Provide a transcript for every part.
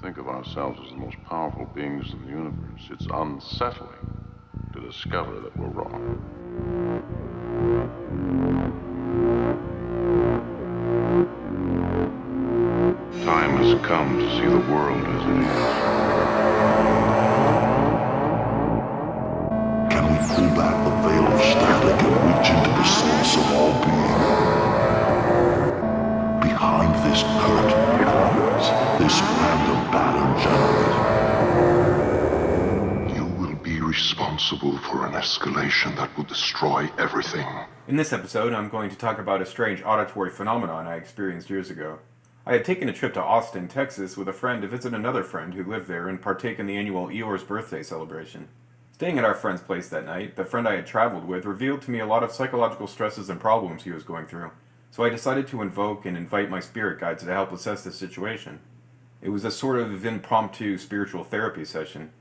think of ourselves as the most powerful beings in the universe, it's unsettling to discover that we're wrong. Time has come to see the world as it is. Can we pull back the veil of static and reach into the source of all being? Behind this curtain lies this random pattern generator. You will be responsible for an escalation that will destroy everything. In this episode, I'm going to talk about a strange auditory phenomenon I experienced years ago. I had taken a trip to Austin, Texas with a friend to visit another friend who lived there and partake in the annual Eeyore's birthday celebration. Staying at our friend's place that night, the friend I had traveled with revealed to me a lot of psychological stresses and problems he was going through, so I decided to invoke and invite my spirit guides to help assess the situation. It was a sort of impromptu spiritual therapy session.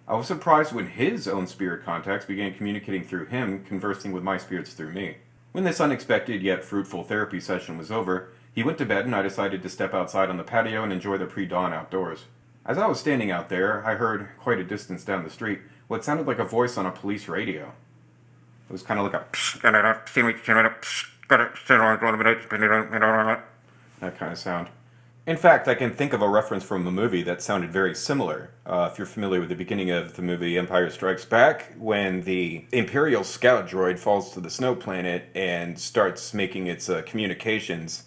I was surprised when his own spirit contacts began communicating through him, conversing with my spirits through me. When this unexpected yet fruitful therapy session was over, he went to bed and I decided to step outside on the patio and enjoy the pre-dawn outdoors. As I was standing out there, I heard, quite a distance down the street, what sounded like a voice on a police radio. It was kind of like a that kind of sound. In fact, I can think of a reference from a movie that sounded very similar. If you're familiar with the beginning of the movie Empire Strikes Back, when the Imperial Scout droid falls to the snow planet and starts making its communications,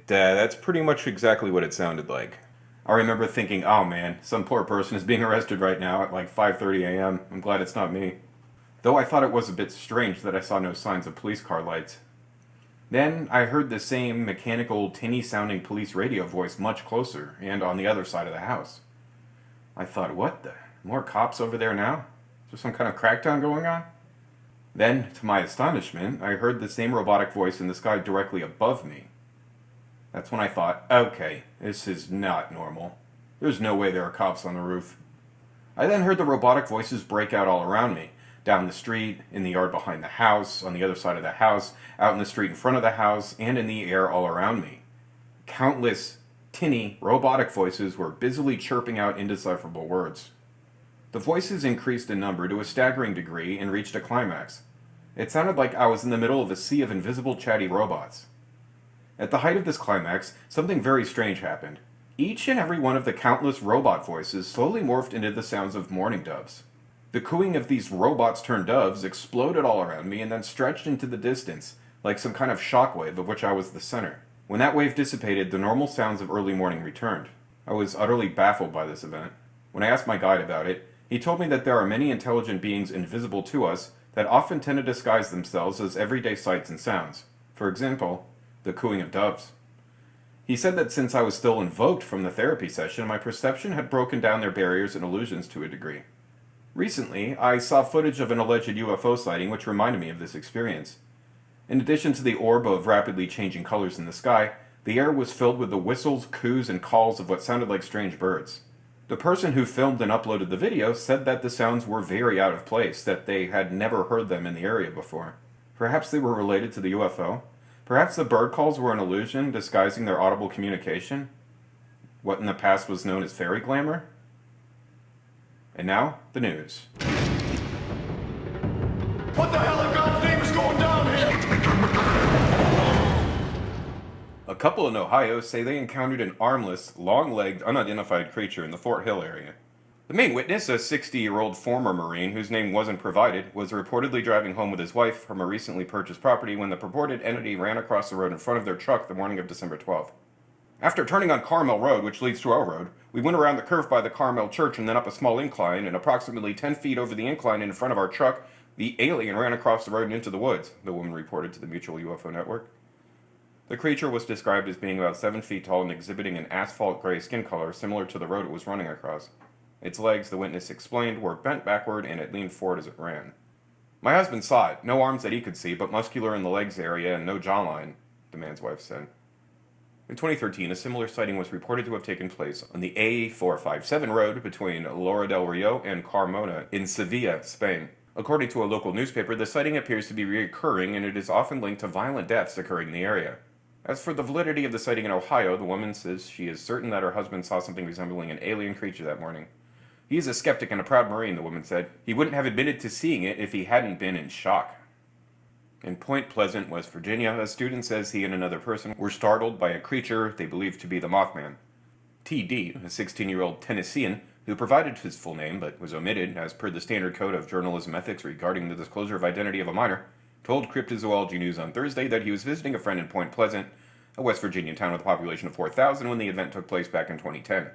that's pretty much exactly what it sounded like. I remember thinking, oh man, some poor person is being arrested right now at like 5:30 a.m. I'm glad it's not me. Though I thought it was a bit strange that I saw no signs of police car lights. Then I heard the same mechanical, tinny-sounding police radio voice much closer and on the other side of the house. I thought, what the? More cops over there now? Is there some kind of crackdown going on? Then, to my astonishment, I heard the same robotic voice in the sky directly above me. That's when I thought, okay, this is not normal. There's no way there are cops on the roof. I then heard the robotic voices break out all around me. Down the street, in the yard behind the house, on the other side of the house, out in the street in front of the house, and in the air all around me. Countless, tinny, robotic voices were busily chirping out indecipherable words. The voices increased in number to a staggering degree and reached a climax. It sounded like I was in the middle of a sea of invisible chatty robots. At the height of this climax, something very strange happened. Each and every one of the countless robot voices slowly morphed into the sounds of mourning doves. The cooing of these robots-turned-doves exploded all around me and then stretched into the distance, like some kind of shockwave of which I was the center. When that wave dissipated, the normal sounds of early morning returned. I was utterly baffled by this event. When I asked my guide about it, he told me that there are many intelligent beings invisible to us that often tend to disguise themselves as everyday sights and sounds. For example, the cooing of doves. He said that since I was still invoked from the therapy session, my perception had broken down their barriers and illusions to a degree. Recently, I saw footage of an alleged UFO sighting which reminded me of this experience. In addition to the orb of rapidly changing colors in the sky, the air was filled with the whistles, coos, and calls of what sounded like strange birds. The person who filmed and uploaded the video said that the sounds were very out of place, that they had never heard them in the area before. Perhaps they were related to the UFO? Perhaps the bird calls were an illusion disguising their audible communication? What in the past was known as fairy glamour? And now, the news. What the hell in God's name is going down here? A couple in Ohio say they encountered an armless, long-legged, unidentified creature in the Fort Hill area. The main witness, a 60-year-old former Marine whose name wasn't provided, was reportedly driving home with his wife from a recently purchased property when the purported entity ran across the road in front of their truck the morning of December 12th. After turning on Carmel Road, which leads to our road, we went around the curve by the Carmel Church and then up a small incline, and approximately 10 feet over the incline in front of our truck, the alien ran across the road and into the woods, the woman reported to the Mutual UFO Network. The creature was described as being about 7 feet tall and exhibiting an asphalt gray skin color similar to the road it was running across. Its legs, the witness explained, were bent backward and it leaned forward as it ran. My husband saw it, no arms that he could see, but muscular in the legs area and no jawline, the man's wife said. In 2013, a similar sighting was reported to have taken place on the A457 road between Lora del Rio and Carmona in Sevilla, Spain. According to a local newspaper, the sighting appears to be recurring and it is often linked to violent deaths occurring in the area. As for the validity of the sighting in Ohio, the woman says she is certain that her husband saw something resembling an alien creature that morning. He is a skeptic and a proud Marine, the woman said. He wouldn't have admitted to seeing it if he hadn't been in shock. In Point Pleasant, West Virginia, a student says he and another person were startled by a creature they believed to be the Mothman. T.D., a 16-year-old Tennessean, who provided his full name but was omitted as per the standard code of journalism ethics regarding the disclosure of identity of a minor, told Cryptozoology News on Thursday that he was visiting a friend in Point Pleasant, a West Virginia town with a population of 4,000, when the event took place back in 2010.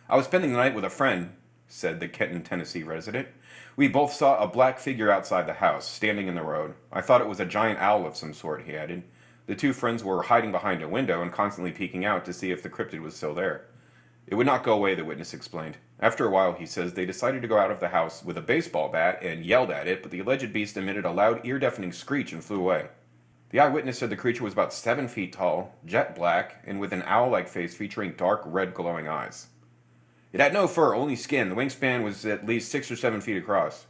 I was spending the night with a friend, said the Kenton, Tennessee resident. We both saw a black figure outside the house, standing in the road. I thought it was a giant owl of some sort, he added. The two friends were hiding behind a window and constantly peeking out to see if the cryptid was still there. It would not go away, the witness explained. After a while, he says, they decided to go out of the house with a baseball bat and yelled at it, but the alleged beast emitted a loud, ear-deafening screech and flew away. The eyewitness said the creature was about 7 feet tall, jet black, and with an owl-like face featuring dark red glowing eyes. It had no fur, only skin. The wingspan was at least 6 or 7 feet across.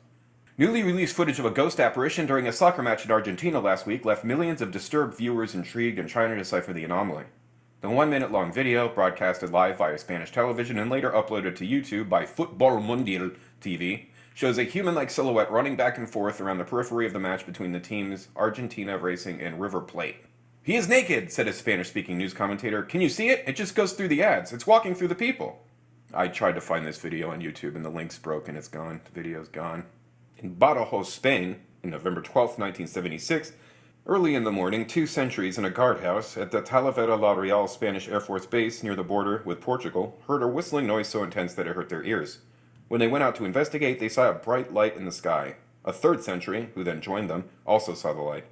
Newly released footage of a ghost apparition during a soccer match in Argentina last week left millions of disturbed viewers intrigued and trying to decipher the anomaly. The 1-minute-long video, broadcasted live via Spanish television and later uploaded to YouTube by Futbol Mundial TV, shows a human-like silhouette running back and forth around the periphery of the match between the teams Argentina Racing and River Plate. He is naked, said a Spanish-speaking news commentator. Can you see it? It just goes through the ads. It's walking through the people. I tried to find this video on YouTube and the link's broke and it's gone. The video's gone. In Badajoz, Spain, on November 12, 1976, early in the morning, 2 sentries in a guardhouse at the Talavera La Real Spanish Air Force Base near the border with Portugal heard a whistling noise so intense that it hurt their ears. When they went out to investigate, they saw a bright light in the sky. A 3rd sentry, who then joined them, also saw the light.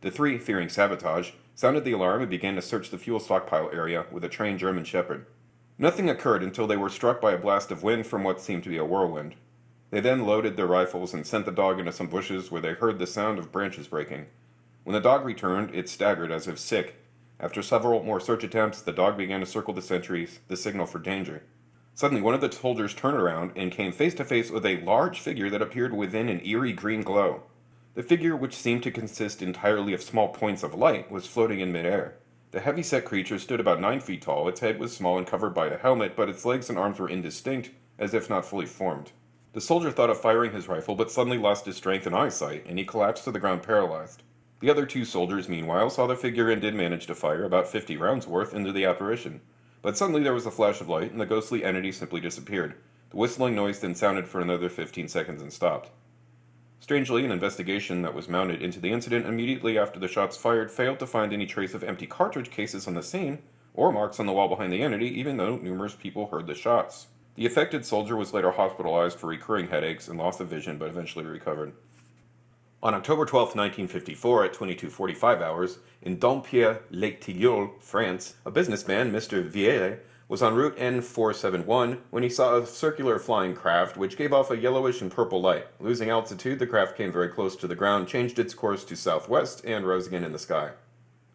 The 3, fearing sabotage, sounded the alarm and began to search the fuel stockpile area with a trained German Shepherd. Nothing occurred until they were struck by a blast of wind from what seemed to be a whirlwind. They then loaded their rifles and sent the dog into some bushes where they heard the sound of branches breaking. When the dog returned, it staggered as if sick. After several more search attempts, the dog began to circle the sentries, the signal for danger. Suddenly, one of the soldiers turned around and came face to face with a large figure that appeared within an eerie green glow. The figure, which seemed to consist entirely of small points of light, was floating in midair. The heavy-set creature stood about 9 feet tall. Its head was small and covered by a helmet, but its legs and arms were indistinct, as if not fully formed. The soldier thought of firing his rifle, but suddenly lost his strength and eyesight, and he collapsed to the ground paralyzed. The other 2 soldiers, meanwhile, saw the figure and did manage to fire about 50 rounds worth into the apparition. But suddenly there was a flash of light, and the ghostly entity simply disappeared. The whistling noise then sounded for another 15 seconds and stopped. Strangely, an investigation that was mounted into the incident immediately after the shots fired failed to find any trace of empty cartridge cases on the scene, or marks on the wall behind the entity, even though numerous people heard the shots. The affected soldier was later hospitalized for recurring headaches and loss of vision, but eventually recovered. On October 12, 1954, at 22:45 hours, in Dompierre-les-Tilleuls, France, a businessman, Mr. Vieille, was en route N471 when he saw a circular flying craft which gave off a yellowish and purple light. Losing altitude, the craft came very close to the ground, changed its course to southwest, and rose again in the sky.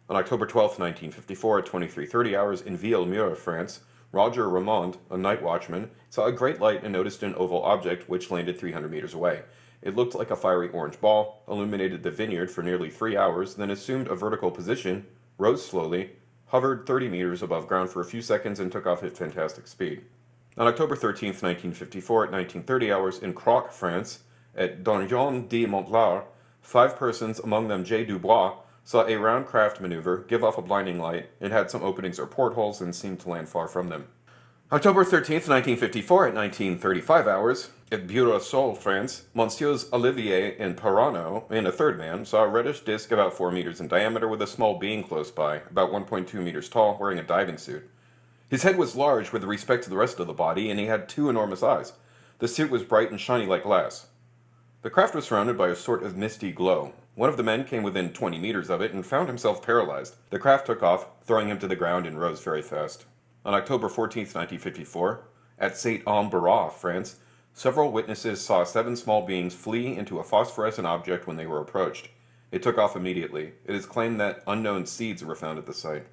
On October 12, 1954, at 23:30 hours, in Villemur, France, Roger Ramond, a night watchman, saw a great light and noticed an oval object which landed 300 meters away. It looked like a fiery orange ball, illuminated the vineyard for nearly 3 hours, then assumed a vertical position, rose slowly, hovered 30 meters above ground for a few seconds, and took off at fantastic speed. On October 13, 1954, at 19:30 hours, in Croc, France, at Donjon de Montlar, 5 persons, among them J. Dubois, saw a round craft maneuver, give off a blinding light. It had some openings or portholes and seemed to land far from them. October 13th, 1954, at 19:35 hours, at Bureau-Sol, France, Monsieurs Olivier and Parano, and a 3rd man, saw a reddish disc about 4 meters in diameter with a small being close by, about 1.2 meters tall, wearing a diving suit. His head was large with respect to the rest of the body, and he had 2 enormous eyes. The suit was bright and shiny like glass. The craft was surrounded by a sort of misty glow. One of the men came within 20 meters of it and found himself paralyzed. The craft took off, throwing him to the ground, and rose very fast. On October 14th, 1954, at Saint-Ambarras, France, several witnesses saw 7 small beings flee into a phosphorescent object when they were approached. It took off immediately. It is claimed that unknown seeds were found at the site.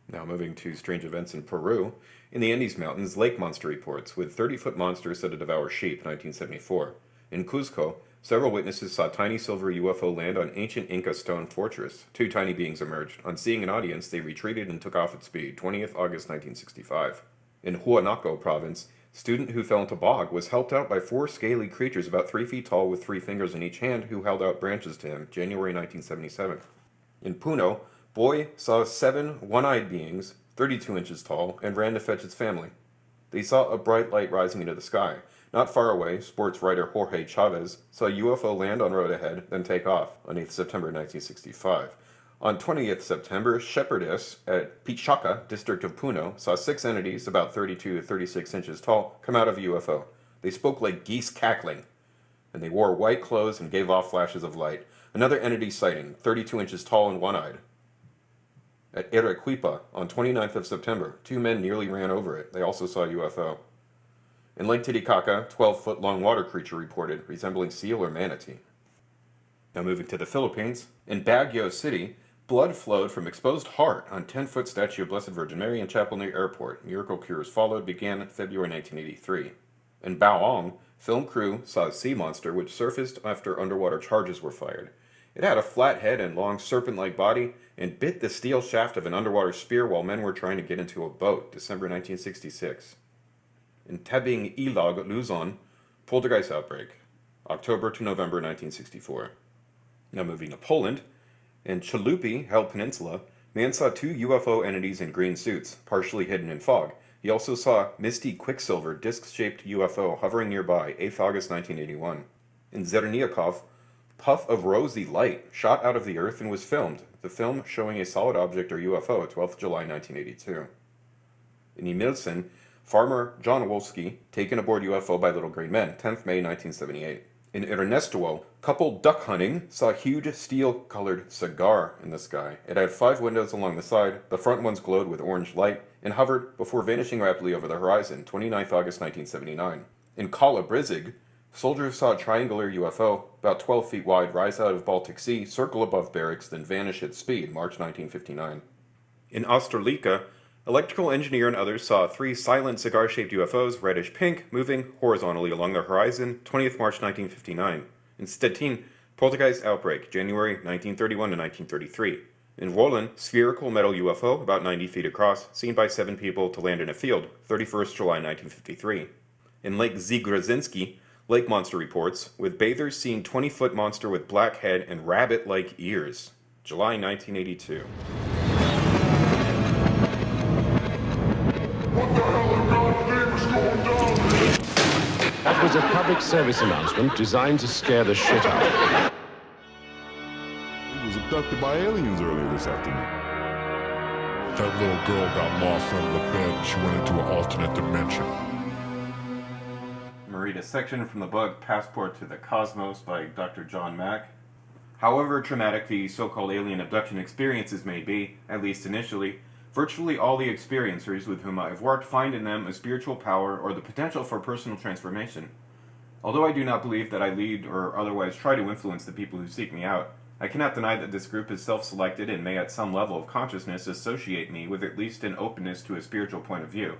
Now moving to strange events in Peru. In the Andes Mountains, lake monster reports, with 30-foot monsters said to devour sheep, 1974. In Cuzco, Several witnesses saw tiny silver UFO land on ancient Inca stone fortress. Two tiny beings emerged. On seeing an audience, they retreated and took off at speed. 20th August 1965. In Huanaco province, student who fell into bog was helped out by four scaly creatures about 3 feet tall with 3 fingers in each hand who held out branches to him. January 1977. In Puno, boy saw 7 one-eyed beings, 32 inches tall, and ran to fetch its family. They saw a bright light rising into the sky. Not far away, sports writer Jorge Chavez saw a UFO land on road ahead, then take off on 8th September 1965. On 20th September, Shepherdess at Pichaca, district of Puno, saw 6 entities about 32 to 36 inches tall come out of a UFO. They spoke like geese cackling, and they wore white clothes and gave off flashes of light. Another entity sighting, 32 inches tall and one-eyed. At Arequipa, on 29th of September, 2 men nearly ran over it. They also saw a UFO. In Lake Titicaca, 12-foot-long water creature reported, resembling seal or manatee. Now moving to the Philippines, in Baguio City, blood flowed from exposed heart on 10-foot statue of Blessed Virgin Mary in Chapel near Airport. Miracle cures followed, began February 1983. In Baoong, film crew saw a sea monster which surfaced after underwater charges were fired. It had a flat head and long serpent-like body and bit the steel shaft of an underwater spear while men were trying to get into a boat, December 1966. In Tabing Ilog, Luzon, poltergeist outbreak, October to November 1964. Now moving to Poland, in Chalupi, Hel Peninsula, man saw 2 UFO entities in green suits, partially hidden in fog. He also saw misty quicksilver disc-shaped UFO hovering nearby, 8th August 1981. In Zerniakov, puff of rosy light shot out of the earth and was filmed, the film showing a solid object or UFO, 12th July 1982. In Emilsen, farmer John Wolski taken aboard UFO by little green men, 10th May 1978. In Ernesto, couple duck hunting saw a huge steel-colored cigar in the sky. It had 5 windows along the side, the front ones glowed with orange light, and hovered before vanishing rapidly over the horizon, 29th August 1979. In Kala Brizig, soldiers saw a triangular UFO, about 12 feet wide, rise out of Baltic Sea, circle above barracks, then vanish at speed, March 1959. In Ostrolika, electrical engineer and others saw 3 silent cigar-shaped UFOs, reddish-pink, moving horizontally along the horizon, 20th March 1959. In Stettin, poltergeist outbreak, January 1931 to 1933. In Wohlen, spherical metal UFO, about 90 feet across, seen by 7 people to land in a field, 31st July 1953. In Lake Zigrozinski, lake monster reports, with bathers seeing 20-foot monster with black head and rabbit-like ears, July 1982. That was a public service announcement designed to scare the shit out of you. He was abducted by aliens earlier this afternoon. That little girl got lost under the bed. She went into an alternate dimension. I'm going to read a section from the book Passport to the Cosmos by Dr. John Mack. However traumatic the so-called alien abduction experiences may be, at least initially, virtually all the experiencers with whom I have worked find in them a spiritual power or the potential for personal transformation. Although I do not believe that I lead or otherwise try to influence the people who seek me out, I cannot deny that this group is self-selected and may at some level of consciousness associate me with at least an openness to a spiritual point of view.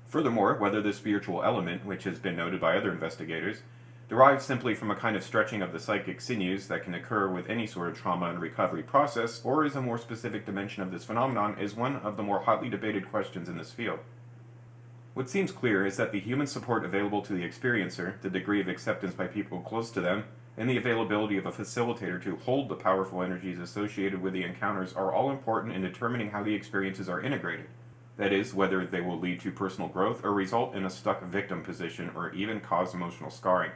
Furthermore, whether the spiritual element, which has been noted by other investigators, derives simply from a kind of stretching of the psychic sinews that can occur with any sort of trauma and recovery process, or is a more specific dimension of this phenomenon, is one of the more hotly debated questions in this field. What seems clear is that the human support available to the experiencer, the degree of acceptance by people close to them, and the availability of a facilitator to hold the powerful energies associated with the encounters are all important in determining how the experiences are integrated. That is, whether they will lead to personal growth or result in a stuck victim position or even cause emotional scarring.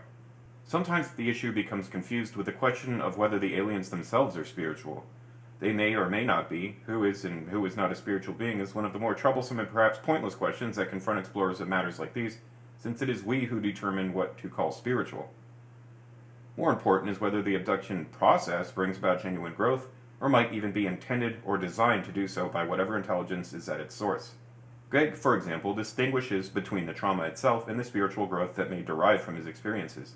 Sometimes the issue becomes confused with the question of whether the aliens themselves are spiritual. They may or may not be. Who is and who is not a spiritual being is one of the more troublesome and perhaps pointless questions that confront explorers of matters like these, since it is we who determine what to call spiritual. More important is whether the abduction process brings about genuine growth, or might even be intended or designed to do so by whatever intelligence is at its source. Greg, for example, distinguishes between the trauma itself and the spiritual growth that may derive from his experiences.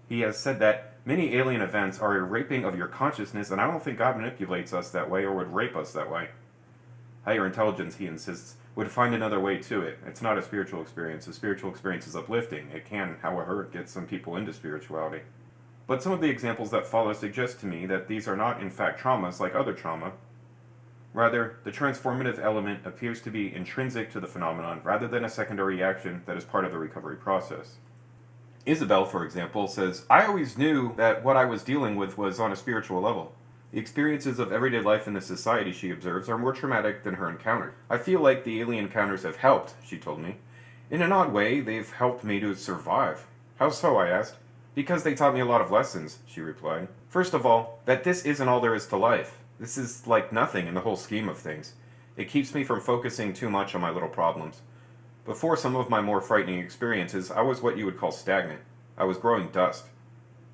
He has said that many alien events are a raping of your consciousness, and I don't think God manipulates us that way or would rape us that way. Higher intelligence, he insists, would find another way to it. It's not a spiritual experience. A spiritual experience is uplifting. It can, however, get some people into spirituality. But some of the examples that follow suggest to me that these are not in fact traumas like other trauma. Rather, the transformative element appears to be intrinsic to the phenomenon rather than a secondary reaction that is part of the recovery process. Isabel, for example, says, I always knew that what I was dealing with was on a spiritual level. The experiences of everyday life in this society, she observes, are more traumatic than her encounter. I feel like the alien encounters have helped, she told me. In an odd way, they've helped me to survive. How so, I asked. Because they taught me a lot of lessons, she replied. First of all, that this isn't all there is to life. This is like nothing in the whole scheme of things. It keeps me from focusing too much on my little problems. Before some of my more frightening experiences, I was what you would call stagnant. I was growing dust.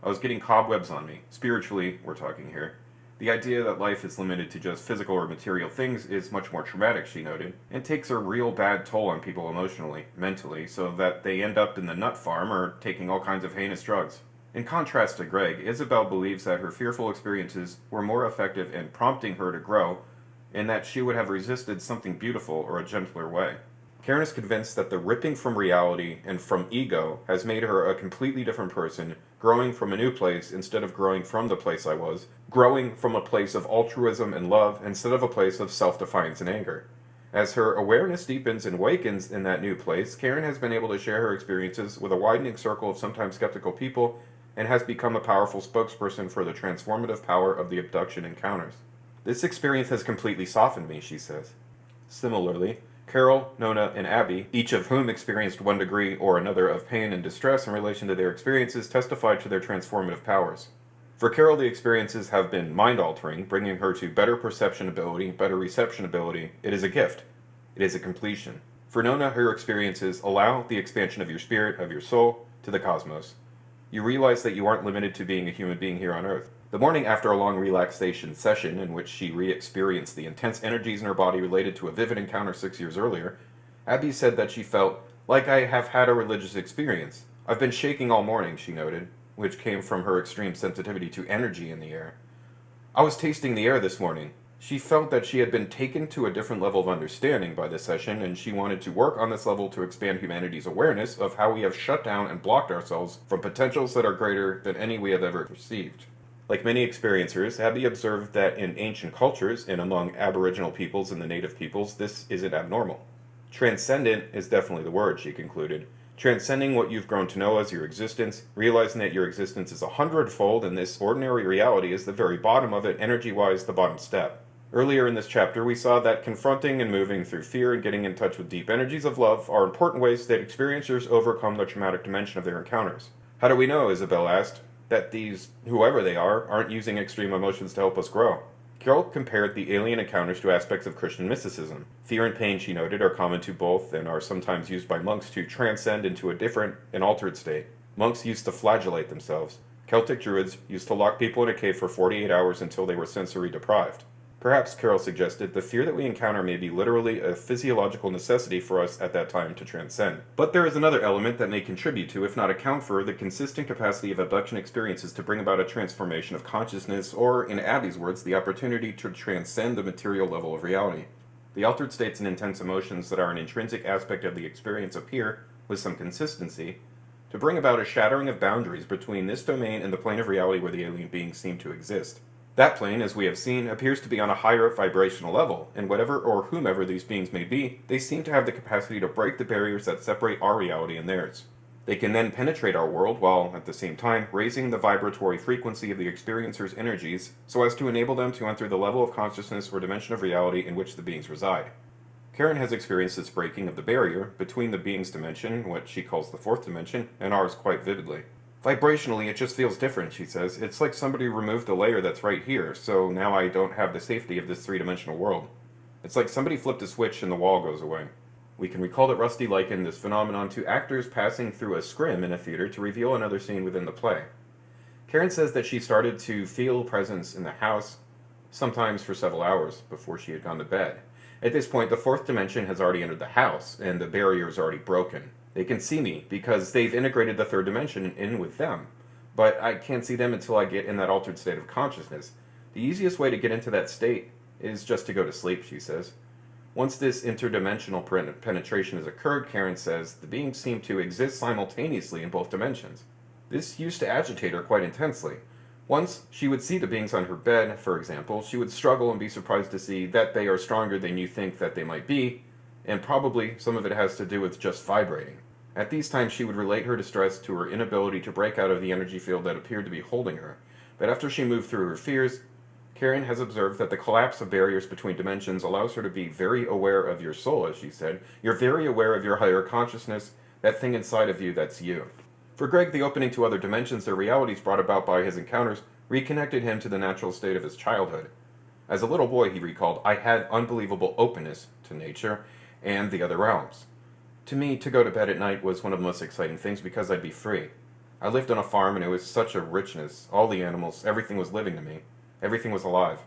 I was getting cobwebs on me. Spiritually, we're talking here. The idea that life is limited to just physical or material things is much more traumatic, she noted, and takes a real bad toll on people emotionally, mentally, so that they end up in the nut farm or taking all kinds of heinous drugs. In contrast to Greg, Isabel believes that her fearful experiences were more effective in prompting her to grow, and that she would have resisted something beautiful or a gentler way. Karen is convinced that the ripping from reality and from ego has made her a completely different person, growing from a new place instead of growing from the place I was, growing from a place of altruism and love instead of a place of self-defiance and anger. As her awareness deepens and wakens in that new place, Karen has been able to share her experiences with a widening circle of sometimes skeptical people and has become a powerful spokesperson for the transformative power of the abduction encounters. This experience has completely softened me, she says. Similarly, Carol, Nona, and Abby, each of whom experienced one degree or another of pain and distress in relation to their experiences, testified to their transformative powers. For Carol, the experiences have been mind-altering, bringing her to better perception ability, better reception ability. It is a gift. It is a completion. For Nona, her experiences allow the expansion of your spirit, of your soul, to the cosmos. You realize that you aren't limited to being a human being here on Earth. The morning after a long relaxation session in which she re-experienced the intense energies in her body related to a vivid encounter 6 years earlier, Abby said that she felt like I have had a religious experience. I've been shaking all morning, she noted, which came from her extreme sensitivity to energy in the air. I was tasting the air this morning. She felt that she had been taken to a different level of understanding by this session, and she wanted to work on this level to expand humanity's awareness of how we have shut down and blocked ourselves from potentials that are greater than any we have ever perceived. Like many experiencers, Abby observed that in ancient cultures and among Aboriginal peoples and the native peoples, this isn't abnormal. Transcendent is definitely the word, she concluded. Transcending what you've grown to know as your existence, realizing that your existence is 100-fold and this ordinary reality is the very bottom of it, energy-wise the bottom step. Earlier in this chapter, we saw that confronting and moving through fear and getting in touch with deep energies of love are important ways that experiencers overcome the traumatic dimension of their encounters. How do we know, Isabel asked, that these, whoever they are, aren't using extreme emotions to help us grow? Carol compared the alien encounters to aspects of Christian mysticism. Fear and pain, she noted, are common to both and are sometimes used by monks to transcend into a different and altered state. Monks used to flagellate themselves. Celtic druids used to lock people in a cave for 48 hours until they were sensory deprived. Perhaps, Carol suggested, the fear that we encounter may be literally a physiological necessity for us at that time to transcend. But there is another element that may contribute to, if not account for, the consistent capacity of abduction experiences to bring about a transformation of consciousness, or, in Abby's words, the opportunity to transcend the material level of reality. The altered states and intense emotions that are an intrinsic aspect of the experience appear, with some consistency, to bring about a shattering of boundaries between this domain and the plane of reality where the alien beings seem to exist. That plane, as we have seen, appears to be on a higher vibrational level, and whatever or whomever these beings may be, they seem to have the capacity to break the barriers that separate our reality and theirs. They can then penetrate our world while, at the same time, raising the vibratory frequency of the experiencer's energies so as to enable them to enter the level of consciousness or dimension of reality in which the beings reside. Karen has experienced this breaking of the barrier between the being's dimension, what she calls the fourth dimension, and ours quite vividly. Vibrationally, it just feels different, she says. It's like somebody removed a layer that's right here, so now I don't have the safety of this three-dimensional world. It's like somebody flipped a switch and the wall goes away. We can recall that Rusty likened this phenomenon to actors passing through a scrim in a theater to reveal another scene within the play. Karen says that she started to feel presence in the house, sometimes for several hours, before she had gone to bed. At this point, the fourth dimension has already entered the house, and the barrier is already broken. They can see me, because they've integrated the third dimension in with them. But I can't see them until I get in that altered state of consciousness. The easiest way to get into that state is just to go to sleep, she says. Once this interdimensional penetration has occurred, Karen says, the beings seem to exist simultaneously in both dimensions. This used to agitate her quite intensely. Once she would see the beings on her bed, for example, she would struggle and be surprised to see that they are stronger than you think that they might be, and probably some of it has to do with just vibrating. At these times she would relate her distress to her inability to break out of the energy field that appeared to be holding her. But after she moved through her fears, Karen has observed that the collapse of barriers between dimensions allows her to be very aware of your soul, as she said. You're very aware of your higher consciousness, that thing inside of you that's you. For Greg, the opening to other dimensions or realities brought about by his encounters reconnected him to the natural state of his childhood. As a little boy, he recalled, I had unbelievable openness to nature and the other realms. To me, to go to bed at night was one of the most exciting things because I'd be free. I lived on a farm and it was such a richness. All the animals, everything was living to me. Everything was alive.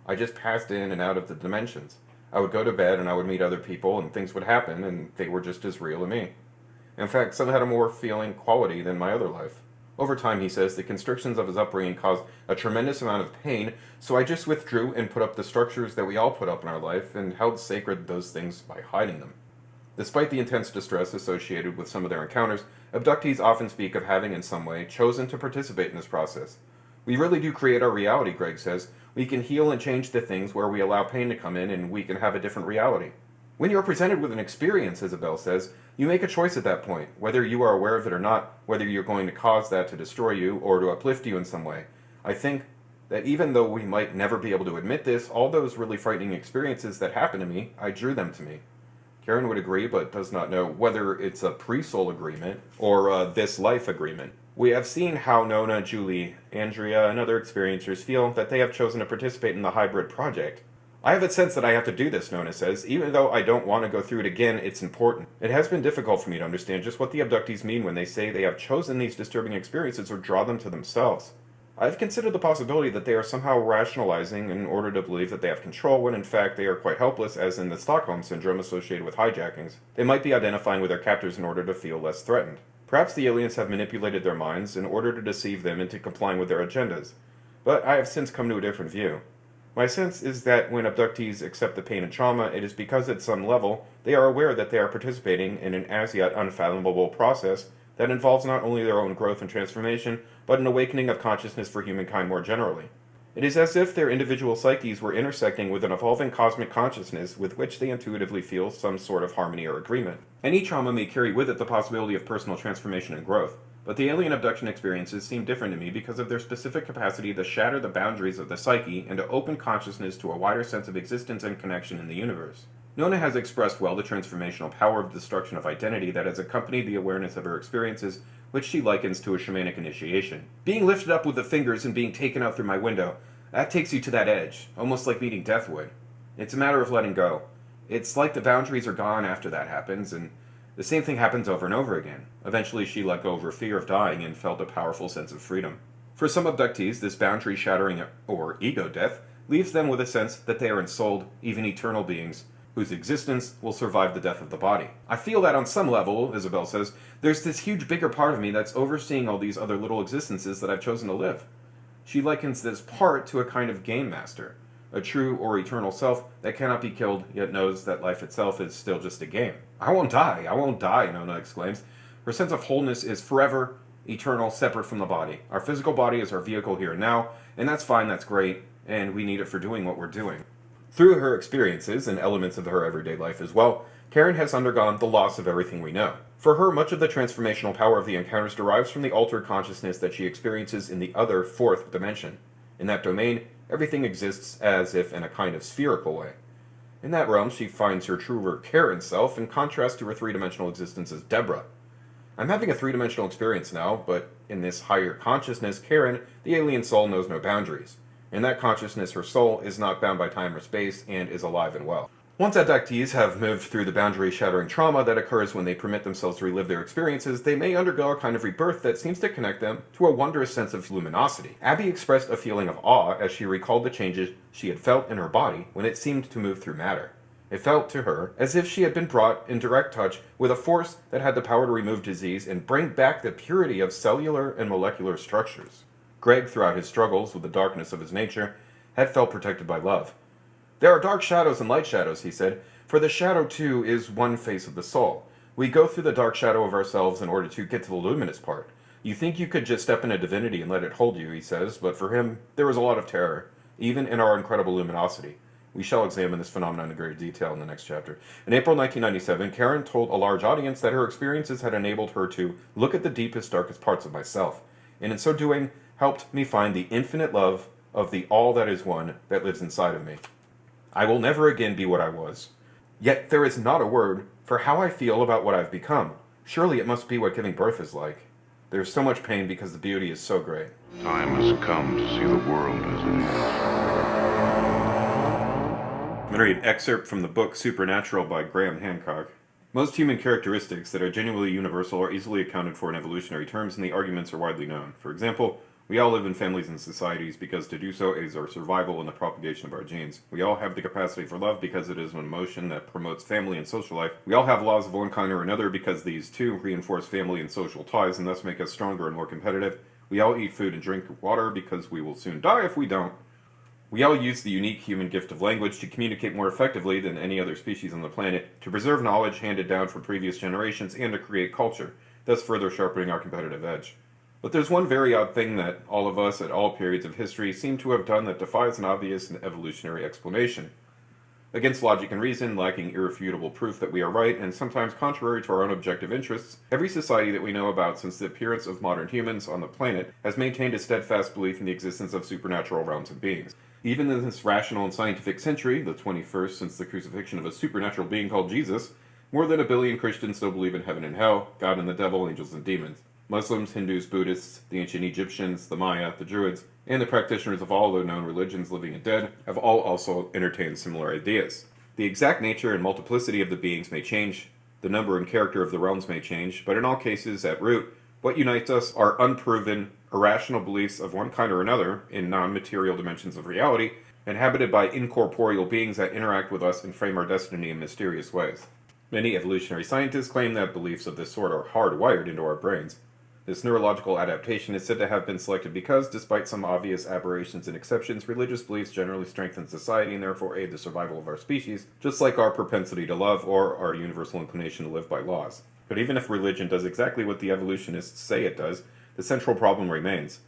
I just passed in and out of the dimensions. I would go to bed and I would meet other people and things would happen and they were just as real to me. In fact, some had a more feeling quality than my other life. Over time, he says, the constrictions of his upbringing caused a tremendous amount of pain, so I just withdrew and put up the structures that we all put up in our life and held sacred those things by hiding them. Despite the intense distress associated with some of their encounters, abductees often speak of having in some way chosen to participate in this process. We really do create our reality, Greg says. We can heal and change the things where we allow pain to come in and we can have a different reality. When you are presented with an experience, Isabel says, you make a choice at that point, whether you are aware of it or not, whether you're going to cause that to destroy you or to uplift you in some way. I think that even though we might never be able to admit this, all those really frightening experiences that happened to me, I drew them to me. Karen would agree, but does not know whether it's a pre-soul agreement or a this life agreement. We have seen how Nona, Julie, Andrea, and other experiencers feel that they have chosen to participate in the hybrid project. I have a sense that I have to do this, Nona says. Even though I don't want to go through it again, it's important. It has been difficult for me to understand just what the abductees mean when they say they have chosen these disturbing experiences or draw them to themselves. I've considered the possibility that they are somehow rationalizing in order to believe that they have control when in fact they are quite helpless, as in the Stockholm Syndrome associated with hijackings. They might be identifying with their captors in order to feel less threatened. Perhaps the aliens have manipulated their minds in order to deceive them into complying with their agendas. But I have since come to a different view. My sense is that when abductees accept the pain and trauma, it is because at some level they are aware that they are participating in an as yet unfathomable process that involves not only their own growth and transformation, but an awakening of consciousness for humankind more generally. It is as if their individual psyches were intersecting with an evolving cosmic consciousness with which they intuitively feel some sort of harmony or agreement. Any trauma may carry with it the possibility of personal transformation and growth, but the alien abduction experiences seem different to me because of their specific capacity to shatter the boundaries of the psyche and to open consciousness to a wider sense of existence and connection in the universe. Nona has expressed well the transformational power of destruction of identity that has accompanied the awareness of her experiences, which she likens to a shamanic initiation. Being lifted up with the fingers and being taken out through my window, that takes you to that edge, almost like meeting death would. It's a matter of letting go. It's like the boundaries are gone after that happens, and the same thing happens over and over again. Eventually she let go of her fear of dying and felt a powerful sense of freedom. For some abductees, this boundary shattering, or ego death, leaves them with a sense that they are ensouled, even eternal beings, whose existence will survive the death of the body. I feel that on some level, Isabel says, there's this huge bigger part of me that's overseeing all these other little existences that I've chosen to live. She likens this part to a kind of game master, a true or eternal self that cannot be killed, yet knows that life itself is still just a game. I won't die, Nona exclaims. Her sense of wholeness is forever, eternal, separate from the body. Our physical body is our vehicle here and now, and that's fine, that's great, and we need it for doing what we're doing. Through her experiences and elements of her everyday life as well, Karen has undergone the loss of everything we know. For her, much of the transformational power of the encounters derives from the altered consciousness that she experiences in the other fourth dimension. In that domain, everything exists as if in a kind of spherical way. In that realm, she finds her truer Karen self in contrast to her three-dimensional existence as Deborah. I'm having a three-dimensional experience now, but in this higher consciousness, Karen, the alien soul, knows no boundaries. In that consciousness, her soul is not bound by time or space and is alive and well. Once abductees have moved through the boundary-shattering trauma that occurs when they permit themselves to relive their experiences, they may undergo a kind of rebirth that seems to connect them to a wondrous sense of luminosity. Abby expressed a feeling of awe as she recalled the changes she had felt in her body when it seemed to move through matter. It felt to her as if she had been brought in direct touch with a force that had the power to remove disease and bring back the purity of cellular and molecular structures. Greg, throughout his struggles with the darkness of his nature, had felt protected by love. There are dark shadows and light shadows, he said, for the shadow too is one face of the soul. We go through the dark shadow of ourselves in order to get to the luminous part. You think you could just step in a divinity and let it hold you, he says, but for him, there was a lot of terror, even in our incredible luminosity. We shall examine this phenomenon in greater detail in the next chapter. In April 1997, Karen told a large audience that her experiences had enabled her to look at the deepest, darkest parts of myself, and in so doing, helped me find the infinite love of the all that is one that lives inside of me. I will never again be what I was. Yet there is not a word for how I feel about what I've become. Surely it must be what giving birth is like. There is so much pain because the beauty is so great. Time has come to see the world as it is. I'm going to read an excerpt from the book Supernatural by Graham Hancock. Most human characteristics that are genuinely universal are easily accounted for in evolutionary terms, and the arguments are widely known. For example, we all live in families and societies because to do so aids our survival and the propagation of our genes. We all have the capacity for love because it is an emotion that promotes family and social life. We all have laws of one kind or another because these too reinforce family and social ties and thus make us stronger and more competitive. We all eat food and drink water because we will soon die if we don't. We all use the unique human gift of language to communicate more effectively than any other species on the planet, to preserve knowledge handed down from previous generations, and to create culture, thus further sharpening our competitive edge. But there's one very odd thing that all of us at all periods of history seem to have done that defies an obvious and evolutionary explanation. Against logic and reason, lacking irrefutable proof that we are right, and sometimes contrary to our own objective interests, every society that we know about since the appearance of modern humans on the planet has maintained a steadfast belief in the existence of supernatural realms of beings. Even in this rational and scientific century, the 21st since the crucifixion of a supernatural being called Jesus, more than 1 billion Christians still believe in heaven and hell, God and the devil, angels and demons. Muslims, Hindus, Buddhists, the ancient Egyptians, the Maya, the Druids, and the practitioners of all the known religions, living and dead, have all also entertained similar ideas. The exact nature and multiplicity of the beings may change, the number and character of the realms may change, but in all cases, at root, what unites us are unproven, irrational beliefs of one kind or another in non-material dimensions of reality, inhabited by incorporeal beings that interact with us and frame our destiny in mysterious ways. Many evolutionary scientists claim that beliefs of this sort are hardwired into our brains. This neurological adaptation is said to have been selected because, despite some obvious aberrations and exceptions, religious beliefs generally strengthen society and therefore aid the survival of our species, just like our propensity to love or our universal inclination to live by laws. But even if religion does exactly what the evolutionists say it does, the central problem remains.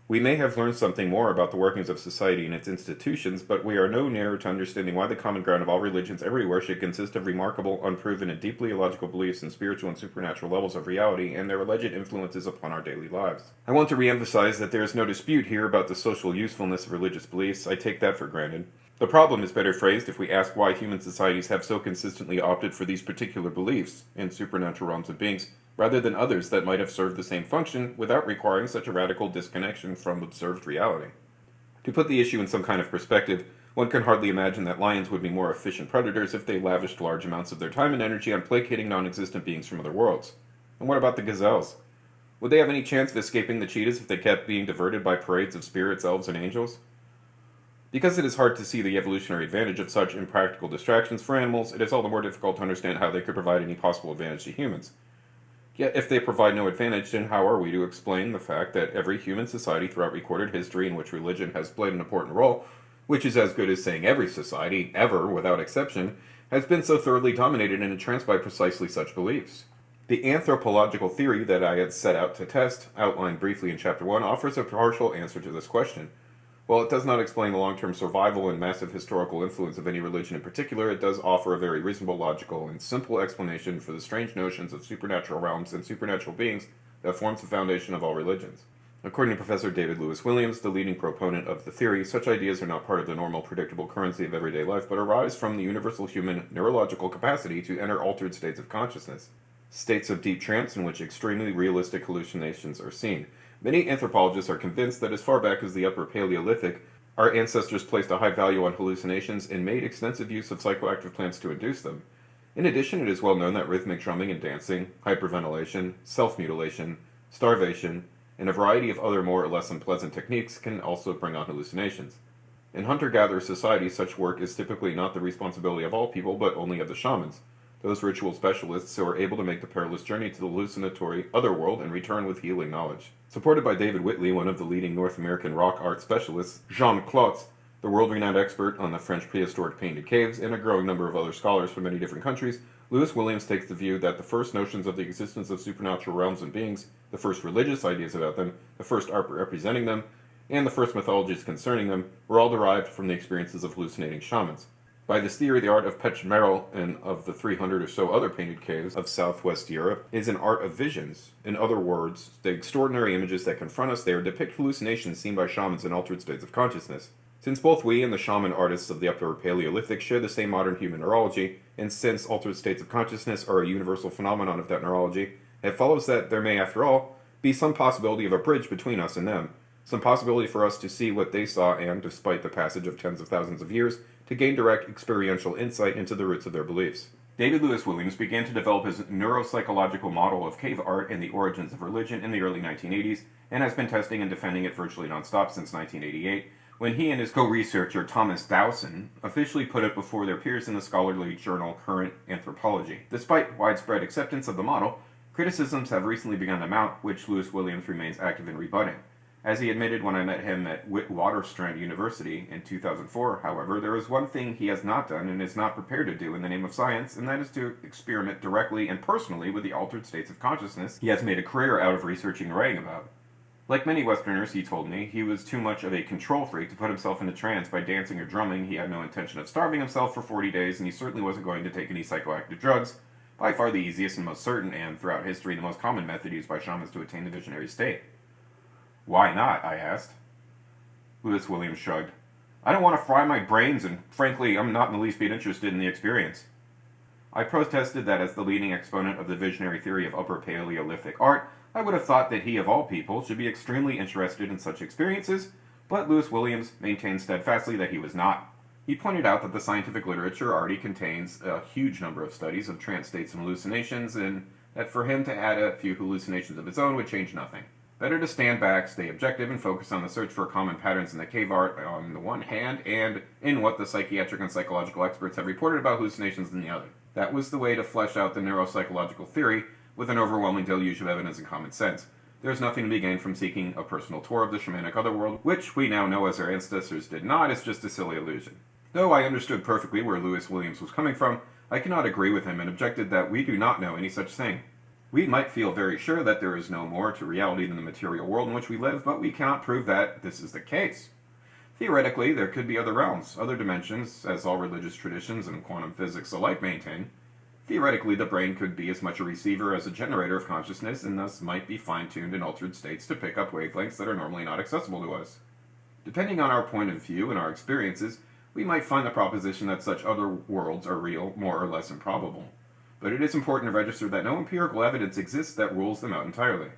We may have learned something more about the workings of society and its institutions, but we are no nearer to understanding why the common ground of all religions everywhere should consist of remarkable, unproven, and deeply illogical beliefs in spiritual and supernatural levels of reality and their alleged influences upon our daily lives. I want to re-emphasize that there is no dispute here about the social usefulness of religious beliefs. I take that for granted. The problem is better phrased if we ask why human societies have so consistently opted for these particular beliefs in supernatural realms of beings, rather than others that might have served the same function without requiring such a radical disconnection from observed reality. To put the issue in some kind of perspective, one can hardly imagine that lions would be more efficient predators if they lavished large amounts of their time and energy on placating non-existent beings from other worlds. And what about the gazelles? Would they have any chance of escaping the cheetahs if they kept being diverted by parades of spirits, elves, and angels? Because it is hard to see the evolutionary advantage of such impractical distractions for animals, it is all the more difficult to understand how they could provide any possible advantage to humans. Yet, if they provide no advantage, then how are we to explain the fact that every human society throughout recorded history in which religion has played an important role, which is as good as saying every society, ever, without exception, has been so thoroughly dominated and entranced by precisely such beliefs? The anthropological theory that I had set out to test, outlined briefly in Chapter 1, offers a partial answer to this question. While it does not explain the long-term survival and massive historical influence of any religion in particular, it does offer a very reasonable, logical, and simple explanation for the strange notions of supernatural realms and supernatural beings that forms the foundation of all religions. According to Professor David Lewis Williams, the leading proponent of the theory, such ideas are not part of the normal, predictable currency of everyday life, but arise from the universal human neurological capacity to enter altered states of consciousness, states of deep trance in which extremely realistic hallucinations are seen. Many anthropologists are convinced that as far back as the Upper Paleolithic, our ancestors placed a high value on hallucinations and made extensive use of psychoactive plants to induce them. In addition, it is well known that rhythmic drumming and dancing, hyperventilation, self-mutilation, starvation, and a variety of other more or less unpleasant techniques can also bring on hallucinations. In hunter-gatherer societies, such work is typically not the responsibility of all people, but only of the shamans, those ritual specialists who are able to make the perilous journey to the hallucinatory otherworld and return with healing knowledge. Supported by David Whitley, one of the leading North American rock art specialists, Jean Clotz, the world-renowned expert on the French prehistoric painted caves, and a growing number of other scholars from many different countries, Lewis Williams takes the view that the first notions of the existence of supernatural realms and beings, the first religious ideas about them, the first art representing them, and the first mythologies concerning them were all derived from the experiences of hallucinating shamans. By this theory, the art of Pechmerel and of the 300 or so other painted caves of southwest Europe is an art of visions. In other words, the extraordinary images that confront us there depict hallucinations seen by shamans in altered states of consciousness. Since both we and the shaman artists of the Upper Paleolithic share the same modern human neurology, and since altered states of consciousness are a universal phenomenon of that neurology, it follows that there may, after all, be some possibility of a bridge between us and them, some possibility for us to see what they saw and, despite the passage of tens of thousands of years, to gain direct experiential insight into the roots of their beliefs. David Lewis Williams began to develop his neuropsychological model of cave art and the origins of religion in the early 1980s, and has been testing and defending it virtually nonstop since 1988, when he and his co-researcher Thomas Dowson officially put it before their peers in the scholarly journal Current Anthropology. Despite widespread acceptance of the model, criticisms have recently begun to mount, which Lewis Williams remains active in rebutting. As he admitted when I met him at Witwatersrand University in 2004, however, there is one thing he has not done and is not prepared to do in the name of science, and that is to experiment directly and personally with the altered states of consciousness he has made a career out of researching and writing about. Like many Westerners, he told me, he was too much of a control freak to put himself in a trance by dancing or drumming. He had no intention of starving himself for 40 days, and he certainly wasn't going to take any psychoactive drugs, by far the easiest and most certain, and throughout history the most common method used by shamans to attain the visionary state. Why not? I asked. Lewis Williams shrugged. I don't want to fry my brains, and frankly, I'm not in the least bit interested in the experience. I protested that as the leading exponent of the visionary theory of Upper Paleolithic art, I would have thought that he, of all people, should be extremely interested in such experiences, but Lewis Williams maintained steadfastly that he was not. He pointed out that the scientific literature already contains a huge number of studies of trance states and hallucinations, and that for him to add a few hallucinations of his own would change nothing. Better to stand back, stay objective, and focus on the search for common patterns in the cave art on the one hand, and in what the psychiatric and psychological experts have reported about hallucinations on the other. That was the way to flesh out the neuropsychological theory with an overwhelming deluge of evidence and common sense. There's nothing to be gained from seeking a personal tour of the shamanic otherworld, which we now know as our ancestors did not, is just a silly illusion. Though I understood perfectly where Lewis Williams was coming from, I cannot agree with him and objected that we do not know any such thing. We might feel very sure that there is no more to reality than the material world in which we live, but we cannot prove that this is the case. Theoretically, there could be other realms, other dimensions, as all religious traditions and quantum physics alike maintain. Theoretically, the brain could be as much a receiver as a generator of consciousness, and thus might be fine-tuned in altered states to pick up wavelengths that are normally not accessible to us. Depending on our point of view and our experiences, we might find the proposition that such other worlds are real more or less improbable. But it is important to register that no empirical evidence exists that rules them out entirely.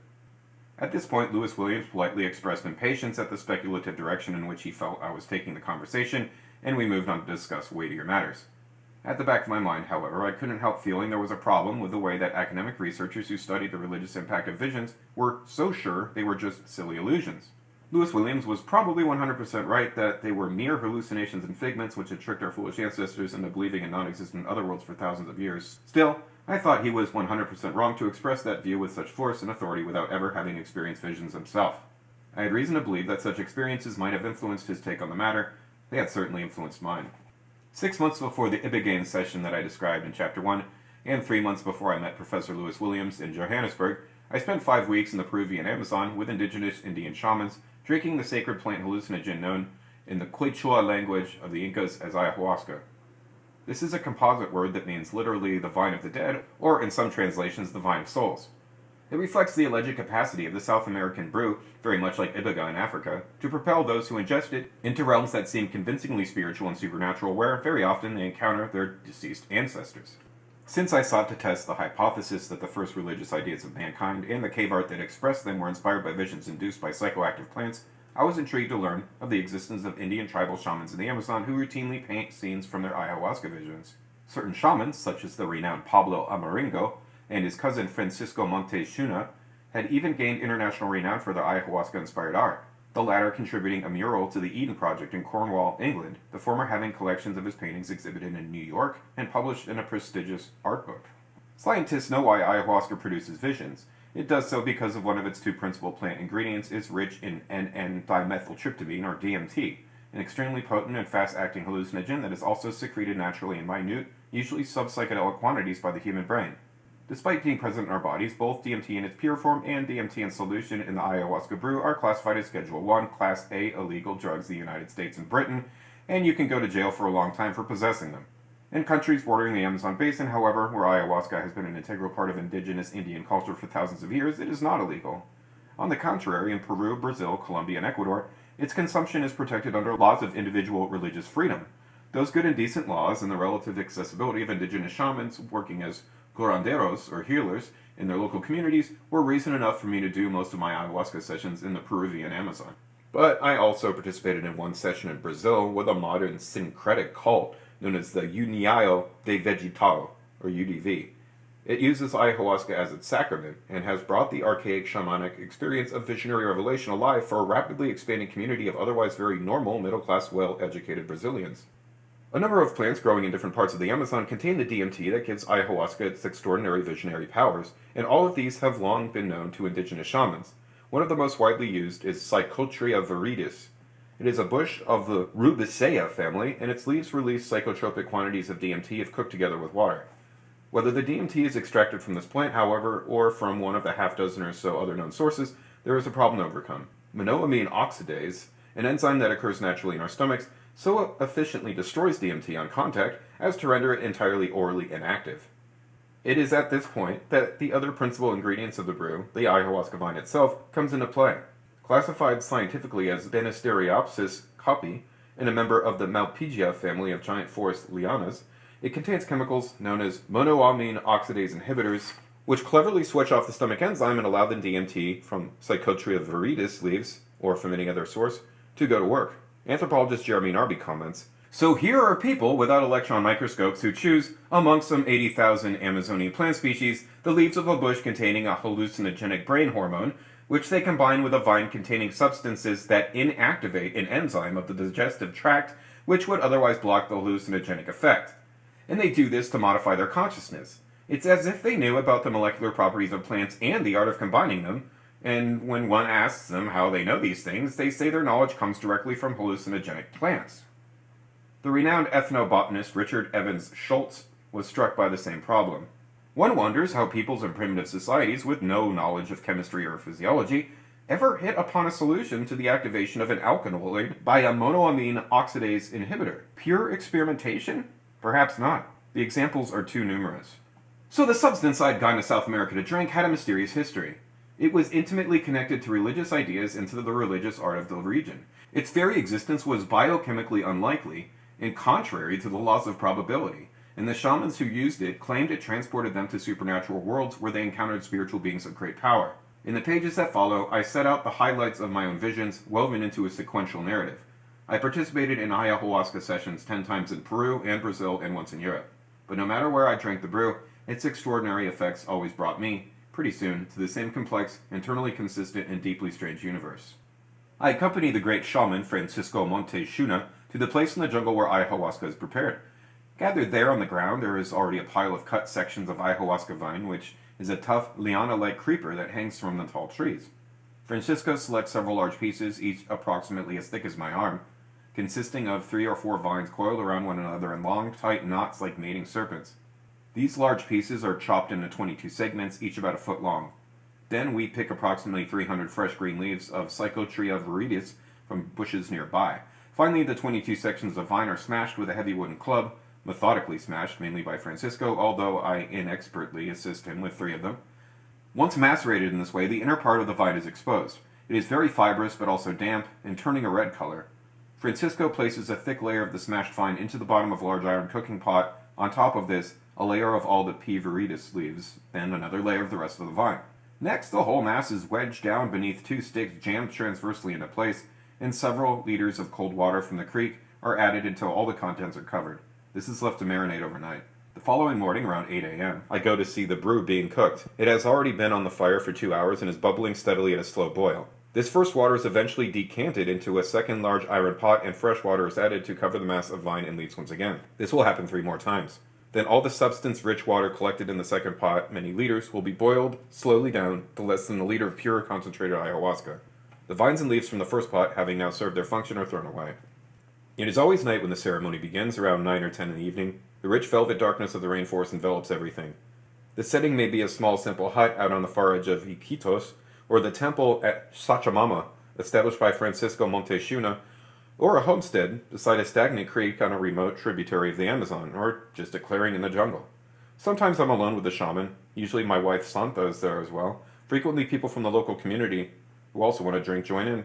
At this point, Lewis Williams politely expressed impatience at the speculative direction in which he felt I was taking the conversation, and we moved on to discuss weightier matters. At the back of my mind, however, I couldn't help feeling there was a problem with the way that academic researchers who studied the religious impact of visions were so sure they were just silly illusions. Lewis Williams was probably 100% right that they were mere hallucinations and figments which had tricked our foolish ancestors into believing in non-existent otherworlds for thousands of years. Still, I thought he was 100% wrong to express that view with such force and authority without ever having experienced visions himself. I had reason to believe that such experiences might have influenced his take on the matter. They had certainly influenced mine. 6 months before the Ibogaine session that I described in Chapter 1, and 3 months before I met Professor Lewis Williams in Johannesburg, I spent 5 weeks in the Peruvian Amazon with indigenous Indian shamans, drinking the sacred plant hallucinogen known in the Quechua language of the Incas as ayahuasca. This is a composite word that means literally the vine of the dead, or in some translations, the vine of souls. It reflects the alleged capacity of the South American brew, very much like iboga in Africa, to propel those who ingest it into realms that seem convincingly spiritual and supernatural, where very often they encounter their deceased ancestors. Since I sought to test the hypothesis that the first religious ideas of mankind and the cave art that expressed them were inspired by visions induced by psychoactive plants, I was intrigued to learn of the existence of Indian tribal shamans in the Amazon who routinely paint scenes from their ayahuasca visions. Certain shamans, such as the renowned Pablo Amaringo and his cousin Francisco Montes Shuna, had even gained international renown for their ayahuasca-inspired art, the latter contributing a mural to the Eden Project in Cornwall, England, the former having collections of his paintings exhibited in New York and published in a prestigious art book. Scientists know why ayahuasca produces visions. It does so because of one of its two principal plant ingredients is rich in N,N-dimethyltryptamine, or DMT, an extremely potent and fast-acting hallucinogen that is also secreted naturally in minute, usually sub-psychedelic quantities by the human brain. Despite being present in our bodies, both DMT in its pure form and DMT in solution in the ayahuasca brew are classified as Schedule 1, Class A illegal drugs in the United States and Britain, and you can go to jail for a long time for possessing them. In countries bordering the Amazon basin, however, where ayahuasca has been an integral part of indigenous Indian culture for thousands of years, it is not illegal. On the contrary, in Peru, Brazil, Colombia, and Ecuador, its consumption is protected under laws of individual religious freedom. Those good and decent laws and the relative accessibility of indigenous shamans working as curanderos, or healers, in their local communities were reason enough for me to do most of my ayahuasca sessions in the Peruvian Amazon. But I also participated in one session in Brazil with a modern syncretic cult known as the União de Vegetal, or UDV. It uses ayahuasca as its sacrament, and has brought the archaic shamanic experience of visionary revelation alive for a rapidly expanding community of otherwise very normal, middle-class, well-educated Brazilians. A number of plants growing in different parts of the Amazon contain the DMT that gives ayahuasca its extraordinary visionary powers, and all of these have long been known to indigenous shamans. One of the most widely used is Psychotria viridis. It is a bush of the Rubiaceae family, and its leaves release psychotropic quantities of DMT if cooked together with water. Whether the DMT is extracted from this plant, however, or from one of the half dozen or so other known sources, there is a problem to overcome. Monoamine oxidase, an enzyme that occurs naturally in our stomachs, so efficiently destroys DMT on contact as to render it entirely orally inactive. It is at this point that the other principal ingredients of the brew, the ayahuasca vine itself, comes into play. Classified scientifically as Banisteriopsis coppi, and a member of the Malpighia family of giant forest lianas, it contains chemicals known as monoamine oxidase inhibitors, which cleverly switch off the stomach enzyme and allow the DMT from Psychotria viridis leaves, or from any other source, to go to work. Anthropologist Jeremy Narby comments, "So here are people without electron microscopes who choose, among some 80,000 Amazonian plant species, the leaves of a bush containing a hallucinogenic brain hormone, which they combine with a vine containing substances that inactivate an enzyme of the digestive tract which would otherwise block the hallucinogenic effect. And they do this to modify their consciousness. It's as if they knew about the molecular properties of plants and the art of combining them, and when one asks them how they know these things, they say their knowledge comes directly from hallucinogenic plants." The renowned ethnobotanist Richard Evans Schultz was struck by the same problem. One wonders how peoples in primitive societies with no knowledge of chemistry or physiology ever hit upon a solution to the activation of an alkaloid by a monoamine oxidase inhibitor. Pure experimentation? Perhaps not. The examples are too numerous. So the substance I'd gone to South America to drink had a mysterious history. It was intimately connected to religious ideas and to the religious art of the region. Its very existence was biochemically unlikely and contrary to the laws of probability, and the shamans who used it claimed it transported them to supernatural worlds where they encountered spiritual beings of great power. In the pages that follow, I set out the highlights of my own visions, woven into a sequential narrative. I participated in ayahuasca sessions 10 times in Peru and Brazil and once in Europe. But no matter where I drank the brew, its extraordinary effects always brought me, pretty soon, to the same complex, internally consistent, and deeply strange universe. I accompany the great shaman Francisco Montes Shuna to the place in the jungle where ayahuasca is prepared. Gathered there on the ground, there is already a pile of cut sections of ayahuasca vine, which is a tough, liana-like creeper that hangs from the tall trees. Francisco selects several large pieces, each approximately as thick as my arm, consisting of 3 or 4 vines coiled around one another in long, tight knots like mating serpents. These large pieces are chopped into 22 segments, each about a foot long. Then we pick approximately 300 fresh green leaves of Psychotria viridis from bushes nearby. Finally, the 22 sections of vine are smashed with a heavy wooden club, methodically smashed, mainly by Francisco, although I inexpertly assist him with 3 of them. Once macerated in this way, the inner part of the vine is exposed. It is very fibrous, but also damp, and turning a red color. Francisco places a thick layer of the smashed vine into the bottom of a large iron cooking pot. On top of this, a layer of all the P. viridis leaves, then another layer of the rest of the vine. Next, the whole mass is wedged down beneath 2 sticks jammed transversely into place, and several liters of cold water from the creek are added until all the contents are covered. This is left to marinate overnight. The following morning, around 8 a.m., I go to see the brew being cooked. It has already been on the fire for 2 hours and is bubbling steadily at a slow boil. This first water is eventually decanted into a second large iron pot, and fresh water is added to cover the mass of vine and leaves once again. This will happen 3 more times. Then all the substance-rich water collected in the second pot, many liters, will be boiled slowly down to less than a liter of pure concentrated ayahuasca. The vines and leaves from the first pot, having now served their function, are thrown away. It is always night when the ceremony begins, around 9 or 10 in the evening. The rich velvet darkness of the rainforest envelops everything. The setting may be a small, simple hut out on the far edge of Iquitos, or the temple at Sachamama, established by Francisco Monteshuna, or a homestead beside a stagnant creek on a remote tributary of the Amazon, or just a clearing in the jungle. Sometimes I'm alone with the shaman. Usually my wife Santa is there as well. Frequently people from the local community who also want to drink join in.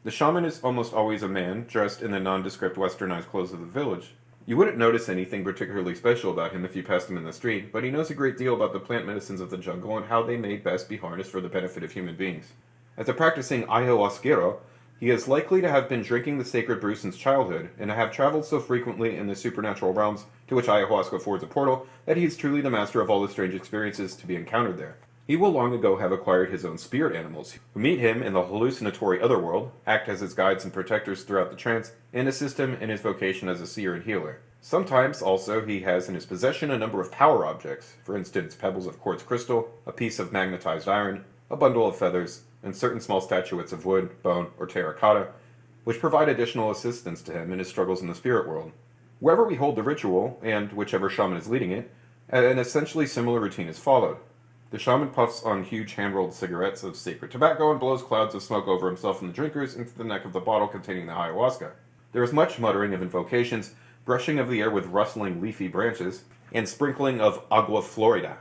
The shaman is almost always a man, dressed in the nondescript westernized clothes of the village. You wouldn't notice anything particularly special about him if you passed him in the street, but he knows a great deal about the plant medicines of the jungle and how they may best be harnessed for the benefit of human beings. As a practicing ayahuasquero, he is likely to have been drinking the sacred brew since childhood, and to have traveled so frequently in the supernatural realms to which ayahuasca affords a portal that he is truly the master of all the strange experiences to be encountered there. He will long ago have acquired his own spirit animals, who meet him in the hallucinatory otherworld, act as his guides and protectors throughout the trance, and assist him in his vocation as a seer and healer. Sometimes, also, he has in his possession a number of power objects, for instance, pebbles of quartz crystal, a piece of magnetized iron, a bundle of feathers, and certain small statuettes of wood, bone, or terracotta, which provide additional assistance to him in his struggles in the spirit world. Wherever we hold the ritual, and whichever shaman is leading it, an essentially similar routine is followed. The shaman puffs on huge hand-rolled cigarettes of sacred tobacco and blows clouds of smoke over himself and the drinkers into the neck of the bottle containing the ayahuasca. There is much muttering of invocations, brushing of the air with rustling leafy branches, and sprinkling of agua florida,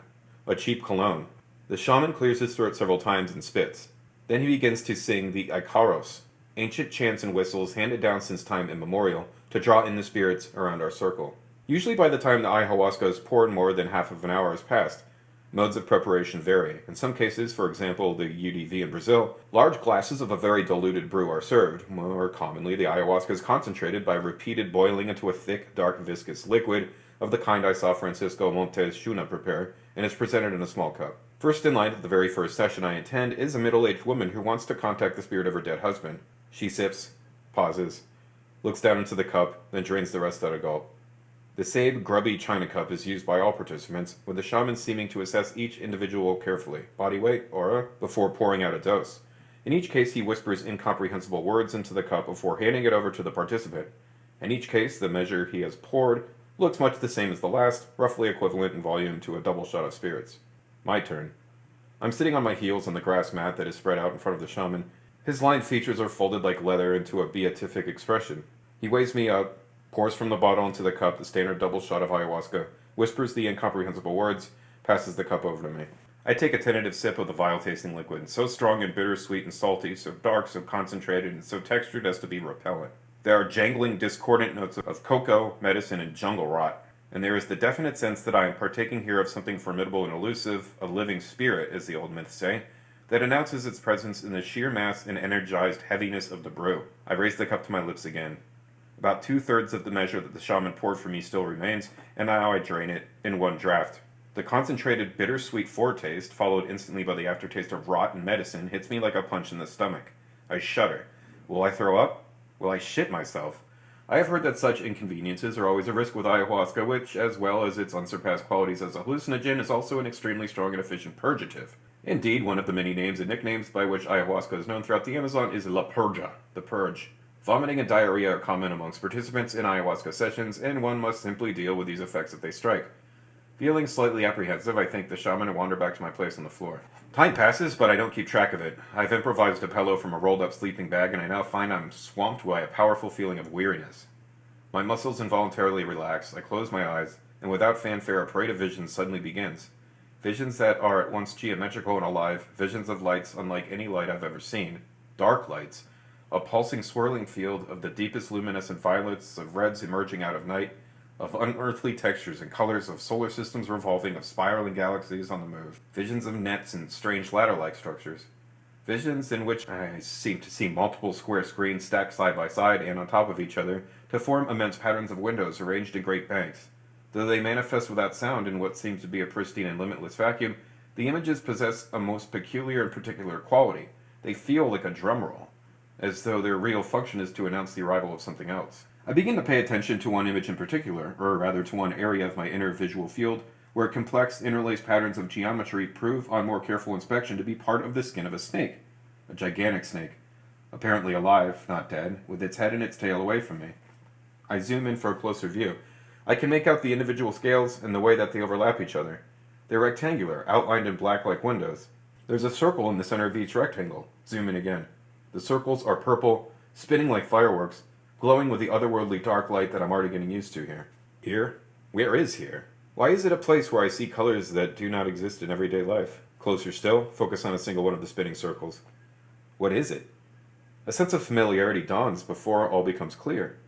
a cheap cologne. The shaman clears his throat several times and spits. Then he begins to sing the Icaros, ancient chants and whistles handed down since time immemorial, to draw in the spirits around our circle. Usually by the time the ayahuasca is poured, more than half of an hour has passed. Modes of preparation vary. In some cases, for example the UDV in Brazil, large glasses of a very diluted brew are served. More commonly, the ayahuasca is concentrated by repeated boiling into a thick, dark, viscous liquid of the kind I saw Francisco Montes Shuna prepare, and is presented in a small cup. First in line at the very first session I attend is a middle-aged woman who wants to contact the spirit of her dead husband. She sips, pauses, looks down into the cup, then drains the rest at a gulp. The same grubby china cup is used by all participants, with the shaman seeming to assess each individual carefully, body weight, aura, before pouring out a dose. In each case, he whispers incomprehensible words into the cup before handing it over to the participant. In each case, the measure he has poured looks much the same as the last, roughly equivalent in volume to a double shot of spirits. My turn. I'm sitting on my heels on the grass mat that is spread out in front of the shaman. His lined features are folded like leather into a beatific expression. He weighs me up, pours from the bottle into the cup the standard double shot of ayahuasca, whispers the incomprehensible words, passes the cup over to me. I take a tentative sip of the vile-tasting liquid, so strong and bitter, sweet and salty, so dark, so concentrated, and so textured as to be repellent. There are jangling, discordant notes of cocoa, medicine, and jungle rot, and there is the definite sense that I am partaking here of something formidable and elusive, a living spirit, as the old myths say, that announces its presence in the sheer mass and energized heaviness of the brew. I raise the cup to my lips again. About 2/3 of the measure that the shaman poured for me still remains, and now I drain it in one draught. The concentrated bittersweet foretaste, followed instantly by the aftertaste of rot and medicine, hits me like a punch in the stomach. I shudder. Will I throw up? Will I shit myself? I have heard that such inconveniences are always a risk with ayahuasca, which, as well as its unsurpassed qualities as a hallucinogen, is also an extremely strong and efficient purgative. Indeed, one of the many names and nicknames by which ayahuasca is known throughout the Amazon is La Purga, the purge. Vomiting and diarrhea are common amongst participants in ayahuasca sessions, and one must simply deal with these effects that they strike. Feeling slightly apprehensive, I thank the shaman and wander back to my place on the floor. Time passes, but I don't keep track of it. I've improvised a pillow from a rolled-up sleeping bag, and I now find I'm swamped by a powerful feeling of weariness. My muscles involuntarily relax, I close my eyes, and without fanfare a parade of visions suddenly begins. Visions that are at once geometrical and alive, visions of lights unlike any light I've ever seen. Dark lights. A pulsing, swirling field of the deepest luminescent violets, of reds emerging out of night, of unearthly textures and colors, of solar systems revolving, of spiraling galaxies on the move. Visions of nets and strange ladder-like structures. Visions in which I seem to see multiple square screens stacked side by side and on top of each other to form immense patterns of windows arranged in great banks. Though they manifest without sound in what seems to be a pristine and limitless vacuum, the images possess a most peculiar and particular quality. They feel like a drum roll, as though their real function is to announce the arrival of something else. I begin to pay attention to one image in particular, or rather to one area of my inner visual field, where complex interlaced patterns of geometry prove on more careful inspection to be part of the skin of a snake. A gigantic snake, apparently alive, not dead, with its head and its tail away from me. I zoom in for a closer view. I can make out the individual scales and the way that they overlap each other. They're rectangular, outlined in black like windows. There's a circle in the center of each rectangle. Zoom in again. The circles are purple, spinning like fireworks, glowing with the otherworldly dark light that I'm already getting used to here. Here? Where is here? Why is it a place where I see colors that do not exist in everyday life? Closer still, focus on a single one of the spinning circles. What is it? A sense of familiarity dawns before all becomes clear.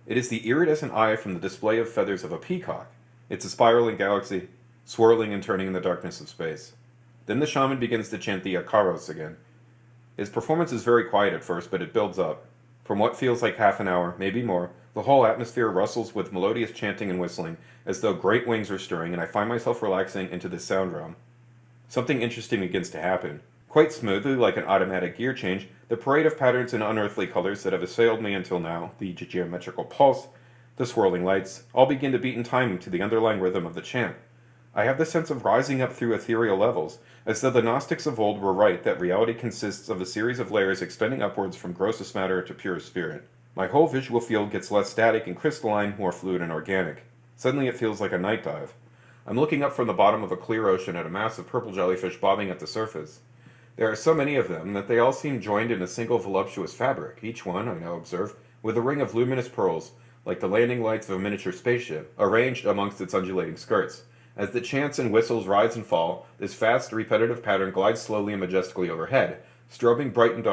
It is the iridescent eye from the display of feathers of a peacock. It's a spiraling galaxy, swirling and turning in the darkness of space. Then the shaman begins to chant the Akaros again. His performance is very quiet at first, but it builds up. From what feels like half an hour, maybe more, the whole atmosphere rustles with melodious chanting and whistling, as though great wings are stirring, and I find myself relaxing into this sound realm. Something interesting begins to happen. Quite smoothly, like an automatic gear change, the parade of patterns and unearthly colors that have assailed me until now, the geometrical pulse, the swirling lights, all begin to beat in time to the underlying rhythm of the chant. I have the sense of rising up through ethereal levels, as though the Gnostics of old were right that reality consists of a series of layers extending upwards from grossest matter to purest spirit. My whole visual field gets less static and crystalline, more fluid and organic. Suddenly it feels like a night dive. I'm looking up from the bottom of a clear ocean at a mass of purple jellyfish bobbing at the surface. There are so many of them that they all seem joined in a single voluptuous fabric, each one, I now observe, with a ring of luminous pearls, like the landing lights of a miniature spaceship, arranged amongst its undulating skirts. As the chants and whistles rise and fall, this fast, repetitive pattern glides slowly and majestically overhead, strobing bright and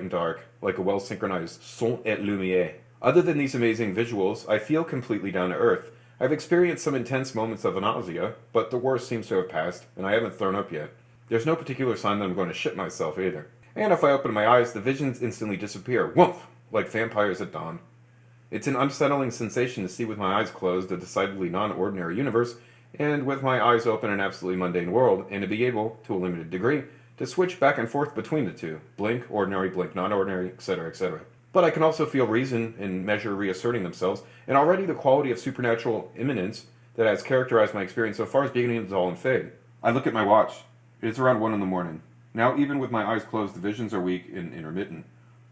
dark, like a well-synchronized son et lumière. Other than these amazing visuals, I feel completely down to earth. I've experienced some intense moments of nausea, but the worst seems to have passed, and I haven't thrown up yet. There's no particular sign that I'm going to shit myself either. And if I open my eyes, the visions instantly disappear, whoomph, like vampires at dawn. It's an unsettling sensation to see with my eyes closed a decidedly non-ordinary universe, and with my eyes open an absolutely mundane world, and to be able, to a limited degree, to switch back and forth between the two. Blink, non-ordinary, etc., etc. But I can also feel reason and measure reasserting themselves, and already the quality of supernatural imminence that has characterized my experience so far is beginning to dissolve and fade. I look at my watch. It is around 1 in the morning. Now, even with my eyes closed, the visions are weak and intermittent.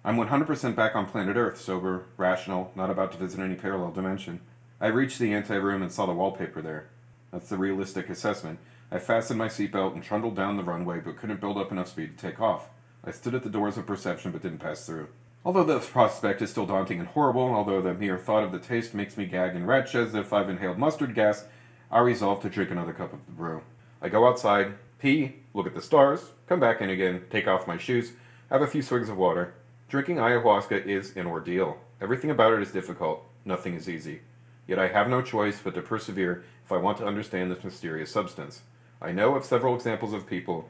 I'm 100% back on planet Earth, sober, rational, not about to visit any parallel dimension. I reached the anteroom and saw the wallpaper there. That's the realistic assessment. I fastened my seatbelt and trundled down the runway, but couldn't build up enough speed to take off. I stood at the doors of perception, but didn't pass through. Although the prospect is still daunting and horrible, although the mere thought of the taste makes me gag and retch as if I've inhaled mustard gas, I resolve to drink another cup of the brew. I go outside, pee, look at the stars, come back in again, take off my shoes, have a few swigs of water. Drinking ayahuasca is an ordeal. Everything about it is difficult. Nothing is easy. Yet I have no choice but to persevere if I want to understand this mysterious substance. I know of several examples of people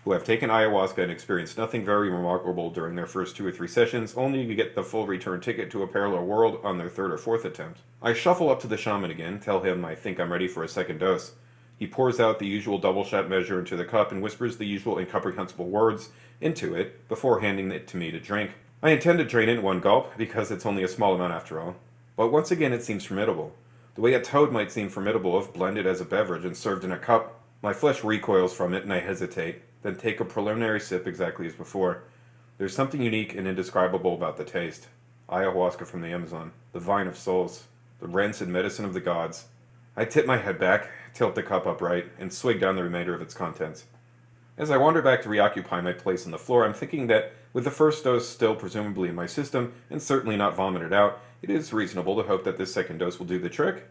who have taken ayahuasca and experienced nothing very remarkable during their first 2 or 3 sessions, only to get the full return ticket to a parallel world on their 3rd or 4th attempt. I shuffle up to the shaman again, tell him I think I'm ready for a second dose. He pours out the usual double shot measure into the cup and whispers the usual incomprehensible words into it before handing it to me to drink. I intend to drain it in one gulp, because it's only a small amount after all. But once again it seems formidable. The way a toad might seem formidable if blended as a beverage and served in a cup. My flesh recoils from it and I hesitate, then take a preliminary sip exactly as before. There's something unique and indescribable about the taste. Ayahuasca from the Amazon, the vine of souls, the rancid medicine of the gods. I tip my head back, tilt the cup upright, and swig down the remainder of its contents. As I wander back to reoccupy my place on the floor, I'm thinking that, with the first dose still presumably in my system, and certainly not vomited out, it is reasonable to hope that this second dose will do the trick.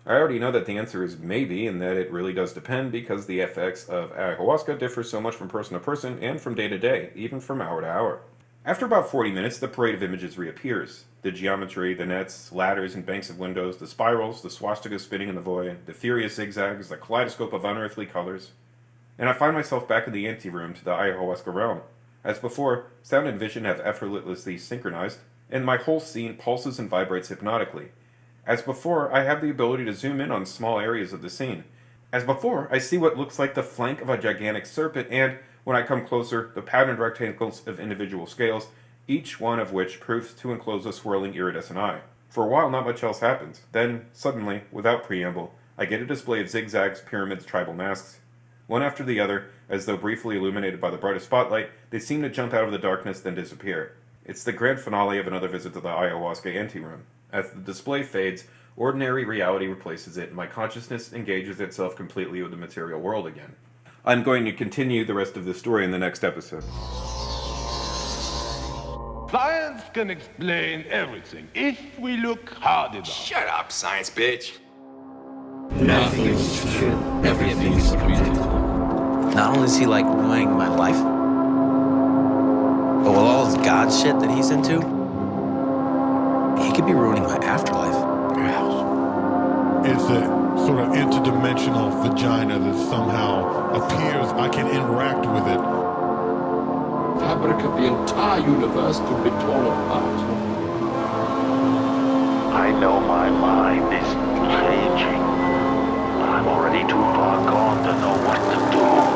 I already know that the answer is maybe, and that it really does depend, because the effects of ayahuasca differ so much from person to person, and from day to day, even from hour to hour. After about 40 minutes, the parade of images reappears. The geometry, the nets, ladders and banks of windows, the spirals, the swastikas spinning in the void, the furious zigzags, the kaleidoscope of unearthly colors. And I find myself back in the anteroom to the ayahuasca realm. As before, sound and vision have effortlessly synchronized, and my whole scene pulses and vibrates hypnotically. As before, I have the ability to zoom in on small areas of the scene. As before, I see what looks like the flank of a gigantic serpent, and, when I come closer, the patterned rectangles of individual scales, each one of which proves to enclose a swirling iridescent eye. For a while, not much else happens. Then, suddenly, without preamble, I get a display of zigzags, pyramids, tribal masks. One after the other, as though briefly illuminated by the brightest spotlight, they seem to jump out of the darkness, then disappear. It's the grand finale of another visit to the ayahuasca anteroom. As the display fades, Ordinary reality replaces it, and my consciousness engages itself completely with the material world again. I'm going to continue the rest of the story in the next episode. Science can explain everything if we look hard enough. Shut up, science bitch. Nothing is true. Everything is real. Not only is he like ruining my life, but with all this God shit that he's into, he could be ruining my afterlife. It's a sort of interdimensional vagina that somehow appears. I can interact with it. Fabric of the entire universe could be torn apart. I know my mind is changing. I'm already too far gone to know what to do.